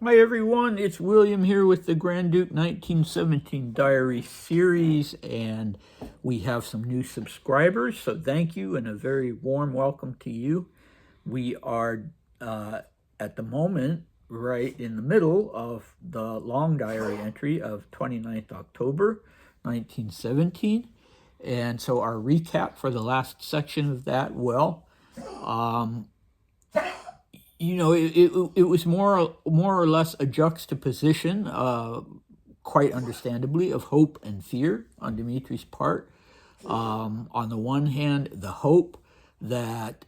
Hi everyone, it's William here with the Grand Duke 1917 Diary series, and we have some new subscribers, so thank you and a very warm welcome to you. We are at the moment right in the middle of the long diary entry of 29th October 1917, and so our recap for the last section of that, it was more or less a juxtaposition, quite understandably, of hope and fear on Dmitri's part. On the one hand, the hope that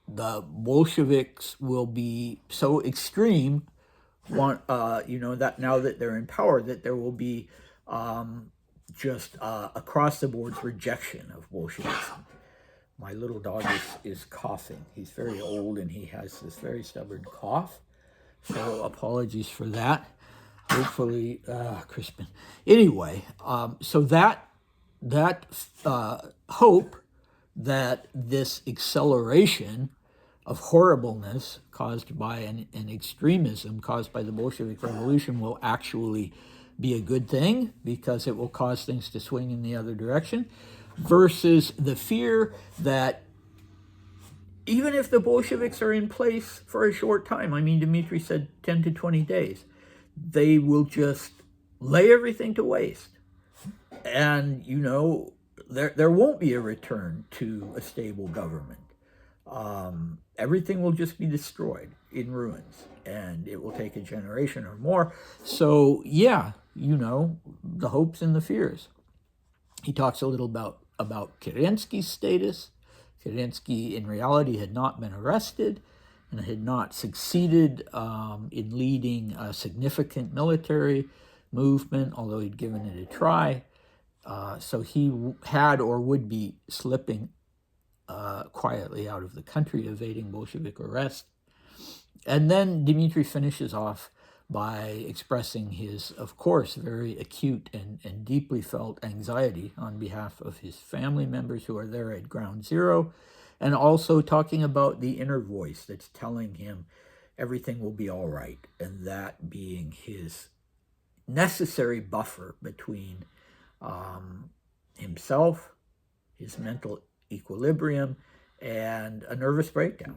the Bolsheviks will be so extreme, that now that they're in power, that there will be just across the board's rejection of Bolshevism. My little dog is coughing. He's very old and he has this very stubborn cough. So apologies for that. Hopefully, Crispin. Anyway, so that hope that this acceleration of horribleness caused by an extremism caused by the Bolshevik Revolution will actually be a good thing because it will cause things to swing in the other direction, versus the fear that even if the Bolsheviks are in place for a short time, I mean, Dmitri said 10 to 20 days, they will just lay everything to waste. And, there won't be a return to a stable government. Everything will just be destroyed in ruins, and it will take a generation or more. So, yeah, the hopes and the fears. He talks a little about Kerensky's status. Kerensky, in reality, had not been arrested and had not succeeded in leading a significant military movement, although he'd given it a try. So he had or would be slipping quietly out of the country, evading Bolshevik arrest. And then Dmitri finishes off by expressing his, of course, very acute and deeply felt anxiety on behalf of his family members who are there at ground zero, and also talking about the inner voice that's telling him everything will be all right, and that being his necessary buffer between himself, his mental equilibrium, and a nervous breakdown.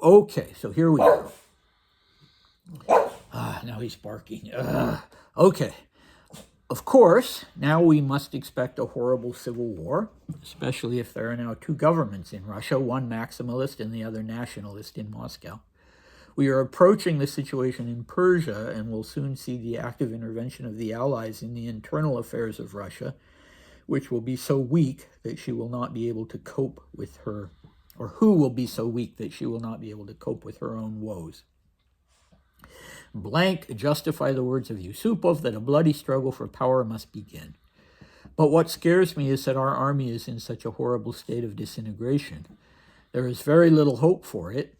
Okay, so here we go. Now he's barking. Okay. Of course, now we must expect a horrible civil war, especially if there are now two governments in Russia, one maximalist and the other nationalist in Moscow. We are approaching the situation in Persia and will soon see the active intervention of the Allies in the internal affairs of Russia, which will be so weak that she will not be able to cope with her, or who will be so weak that she will not be able to cope with her own woes. Blank justify the words of Yusupov that a bloody struggle for power must begin. But what scares me is that our army is in such a horrible state of disintegration. There is very little hope for it.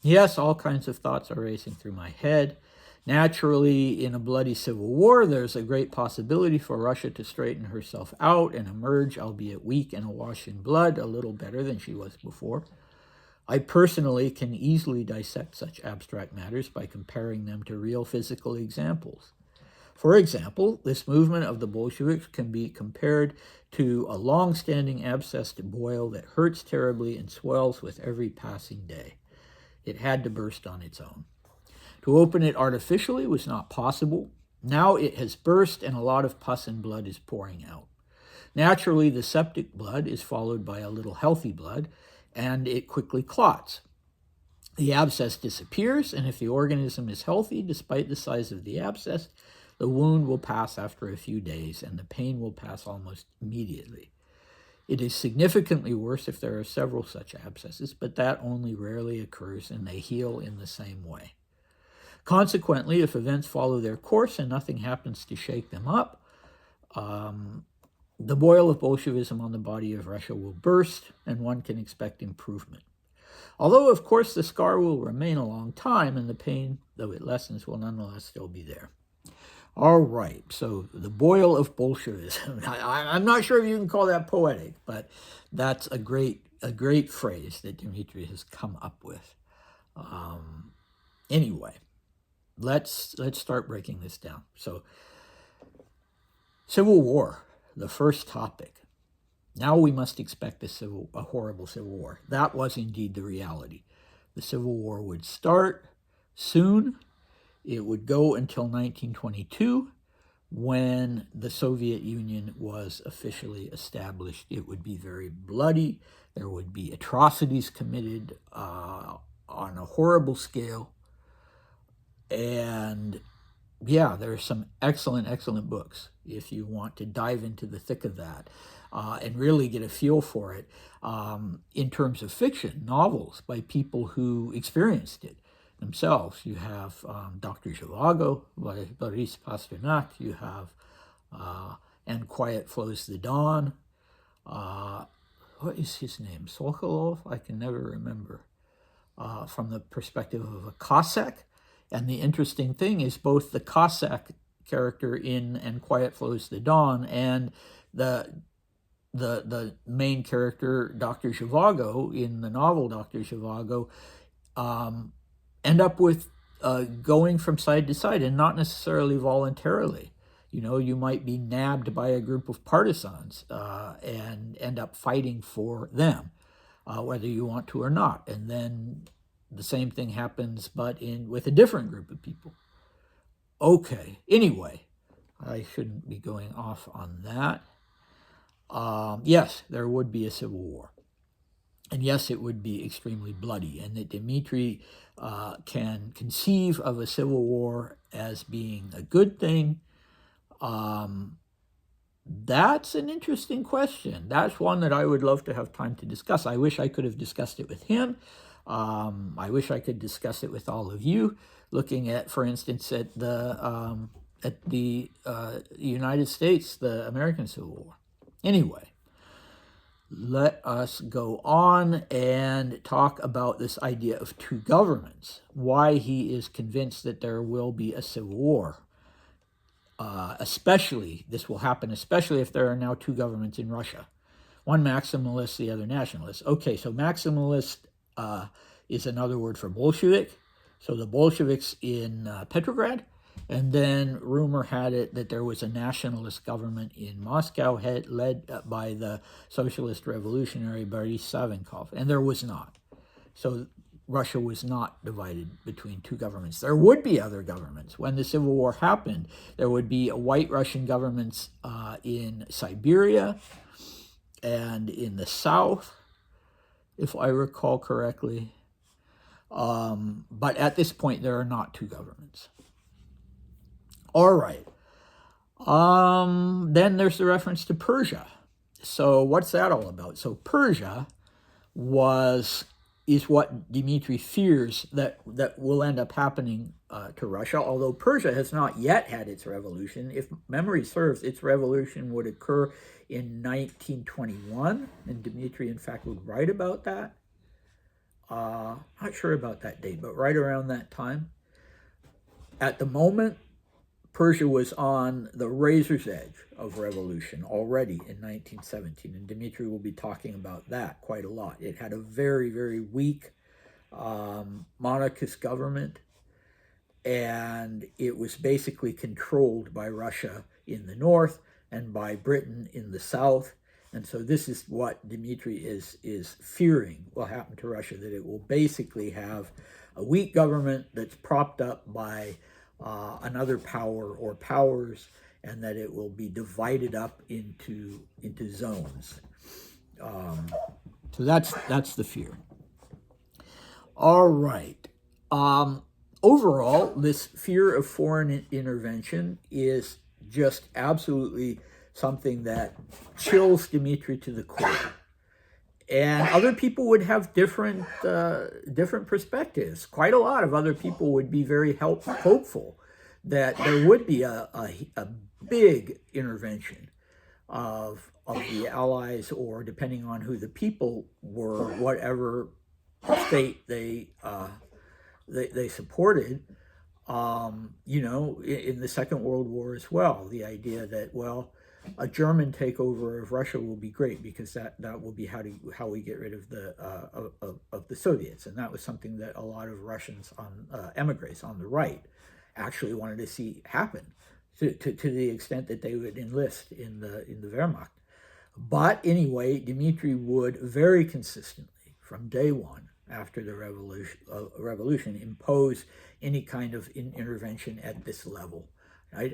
Yes, all kinds of thoughts are racing through my head. Naturally, in a bloody civil war, there's a great possibility for Russia to straighten herself out and emerge, albeit weak and awash in blood, a little better than she was before. I personally can easily dissect such abstract matters by comparing them to real physical examples. For example, this movement of the Bolsheviks can be compared to a long-standing abscessed boil that hurts terribly and swells with every passing day. It had to burst on its own. To open it artificially was not possible. Now it has burst and a lot of pus and blood is pouring out. Naturally, the septic blood is followed by a little healthy blood, and it quickly clots. The abscess disappears, and if the organism is healthy, despite the size of the abscess, the wound will pass after a few days, and the pain will pass almost immediately. It is significantly worse if there are several such abscesses, but that only rarely occurs, and they heal in the same way. Consequently, if events follow their course and nothing happens to shake them up, the boil of Bolshevism on the body of Russia will burst, and one can expect improvement. Although, of course, the scar will remain a long time, and the pain, though it lessens, will nonetheless still be there. All right, so the boil of Bolshevism. I'm not sure if you can call that poetic, but that's a great phrase that Dmitri has come up with. Anyway, let's start breaking this down. So, Civil War, the first topic. Now we must expect a horrible civil war. That was indeed the reality. The Civil War would start soon. It would go until 1922, when the Soviet Union was officially established. It would be very bloody. There would be atrocities committed on a horrible scale. And yeah, there are some excellent, excellent books if you want to dive into the thick of that and really get a feel for it in terms of fiction, novels by people who experienced it themselves. You have Dr. Zhivago by Boris Pasternak. You have And Quiet Flows the Dawn. What is his name? Sokolov? I can never remember. From the perspective of a Cossack. And the interesting thing is both the Cossack character in And Quiet Flows the Dawn and the main character, Dr. Zhivago, in the novel Dr. Zhivago, end up with going from side to side, and not necessarily voluntarily. You know, you might be nabbed by a group of partisans and end up fighting for them, whether you want to or not. And then the same thing happens, but with a different group of people. Okay, anyway, I shouldn't be going off on that. Yes, there would be a civil war. And yes, it would be extremely bloody, and that Dmitri can conceive of a civil war as being a good thing. That's an interesting question. That's one that I would love to have time to discuss. I wish I could have discussed it with him. I wish I could discuss it with all of you, looking at, for instance, at the United States, the American Civil War. Anyway, let us go on and talk about this idea of two governments, why he is convinced that there will be a civil war. This will happen especially if there are now two governments in Russia, one maximalist, the other nationalist. Okay, so maximalist is another word for Bolshevik. So the Bolsheviks in Petrograd, and then rumor had it that there was a nationalist government in Moscow led by the socialist revolutionary Boris Savinkov, and there was not. So Russia was not divided between two governments. There would be other governments. When the Civil War happened, there would be a white Russian governments in Siberia and in the south, if I recall correctly. But at this point, there are not two governments. All right. Then there's the reference to Persia. So what's that all about? So Persia is what Dmitri fears that will end up happening to Russia, although Persia has not yet had its revolution. If memory serves, its revolution would occur in 1921, and Dmitri, in fact, would write about that. Not sure about that date, but right around that time. At the moment, Persia was on the razor's edge of revolution already in 1917, and Dmitri will be talking about that quite a lot. It had a very, very weak monarchist government, and it was basically controlled by Russia in the north and by Britain in the south. And so this is what Dmitri is fearing will happen to Russia, that it will basically have a weak government that's propped up by another power or powers, and that it will be divided up into zones. So that's the fear. All right. Overall, this fear of foreign intervention is just absolutely something that chills Dmitri to the core. And other people would have different perspectives. Quite a lot of other people would be very hopeful that there would be a big intervention of the Allies, or depending on who the people were, whatever state they supported. In the Second World War as well, the idea that, well, a German takeover of Russia will be great because that will be how we get rid of the Soviets, and that was something that a lot of Russians emigres on the right actually wanted to see happen, to the extent that they would enlist in the Wehrmacht. But anyway, Dmitri would very consistently, from day one after the revolution, impose any kind of intervention at this level.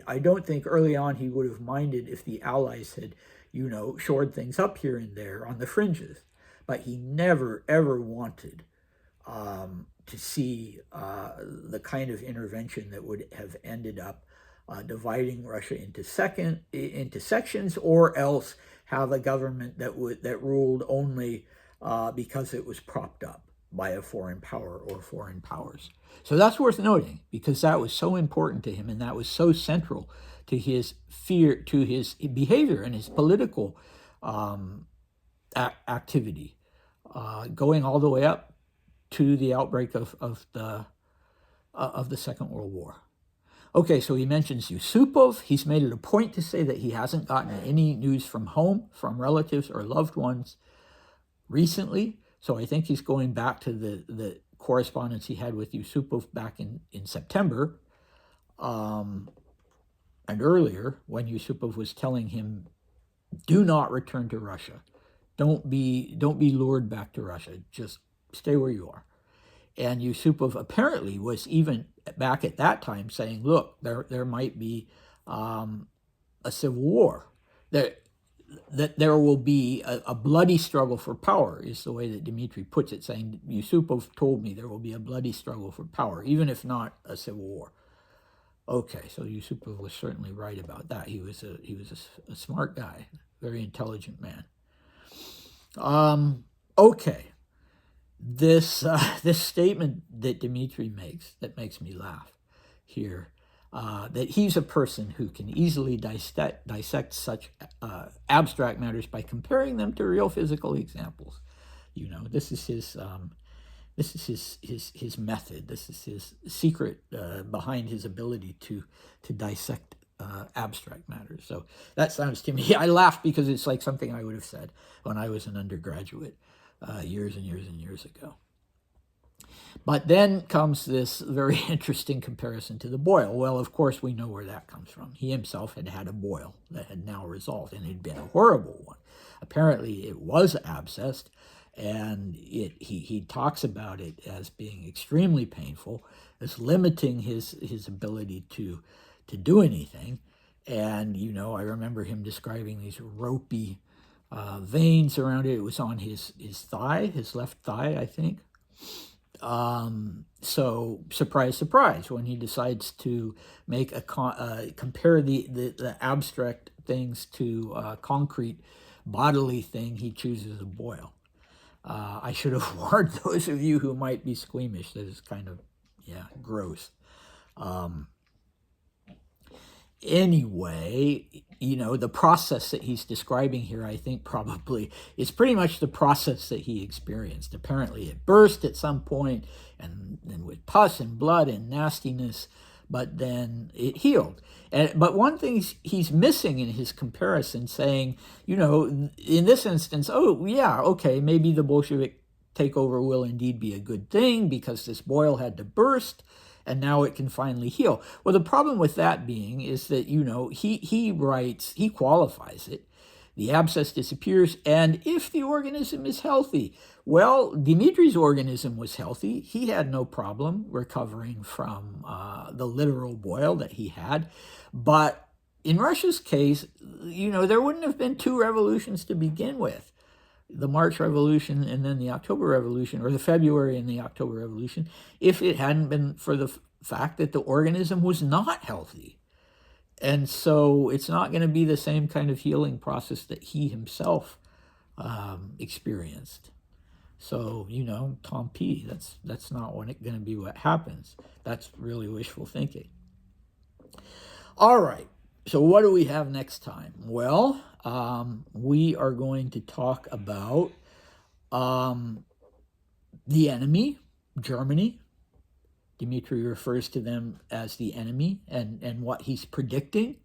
I don't think early on he would have minded if the Allies had, shored things up here and there on the fringes. But he never, ever wanted to see the kind of intervention that would have ended up dividing Russia into sections, or else have a government that ruled only because it was propped up by a foreign power or foreign powers. So that's worth noting, because that was so important to him, and that was so central to his to his behavior and his political activity, going all the way up to the outbreak of the Second World War. Okay, so he mentions Yusupov. He's made it a point to say that he hasn't gotten any news from home, from relatives or loved ones recently. So I think he's going back to the correspondence he had with Yusupov back in September and earlier, when Yusupov was telling him, do not return to Russia. Don't be lured back to Russia. Just stay where you are. And Yusupov apparently was even back at that time saying, look, there might be a civil war. That there will be a bloody struggle for power, is the way that Dmitri puts it, saying, Yusupov told me there will be a bloody struggle for power, even if not a civil war. Okay, so Yusupov was certainly right about that. He was a smart guy, very intelligent man. Okay. This statement that Dmitri makes, that makes me laugh here, that he's a person who can easily dissect such abstract matters by comparing them to real physical examples. This is his method. This is his secret behind his ability to dissect abstract matters. So that sounds to me, I laugh because it's like something I would have said when I was an undergraduate. Years and years and years ago. But then comes this very interesting comparison to the boil. Well, of course, we know where that comes from. He himself had had a boil that had now resolved, and it had been a horrible one. Apparently, it was abscessed, and he talks about it as being extremely painful, as limiting his ability to do anything. And, I remember him describing these ropey veins around it. It was on his thigh, his left thigh, I think. So surprise, surprise, when he decides to make compare the abstract things to a concrete bodily thing, he chooses a boil. I should have warned those of you who might be squeamish. That is kind of, gross. Anyway, the process that he's describing here, I think probably is pretty much the process that he experienced. Apparently it burst at some point, and with pus and blood and nastiness, but then it healed. But one thing he's missing in his comparison, saying, in this instance, oh yeah, okay, maybe the Bolshevik takeover will indeed be a good thing because this boil had to burst, and now it can finally heal. Well, the problem with that being is that, he writes, he qualifies it. The abscess disappears, and if the organism is healthy, well, Dmitri's organism was healthy. He had no problem recovering from the literal boil that he had. But in Russia's case, there wouldn't have been two revolutions to begin with. The March Revolution and then the October Revolution, or the February and the October Revolution, if it hadn't been for the fact that the organism was not healthy. And so it's not going to be the same kind of healing process that he himself experienced. So, Tom P., that's not going to be what happens. That's really wishful thinking. All right. So what do we have next time? Well, we are going to talk about the enemy, Germany. Dmitri refers to them as the enemy, and what he's predicting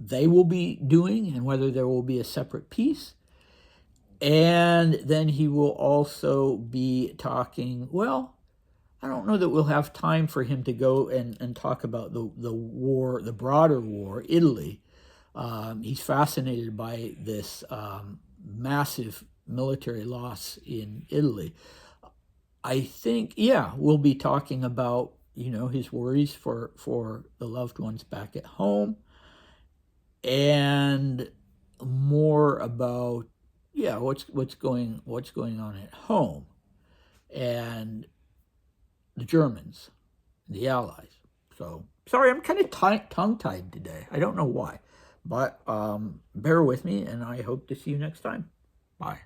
they will be doing, and whether there will be a separate peace. And then he will also be talking, well, I don't know that we'll have time for him to go and talk about the war, the broader war, Italy. He's fascinated by this massive military loss in Italy. I think, yeah, we'll be talking about, his worries for the loved ones back at home, and more about, yeah, what's going on at home, and the Germans, the Allies. So sorry, I'm kind of tongue-tied today. I don't know why, but bear with me, and I hope to see you next time. Bye.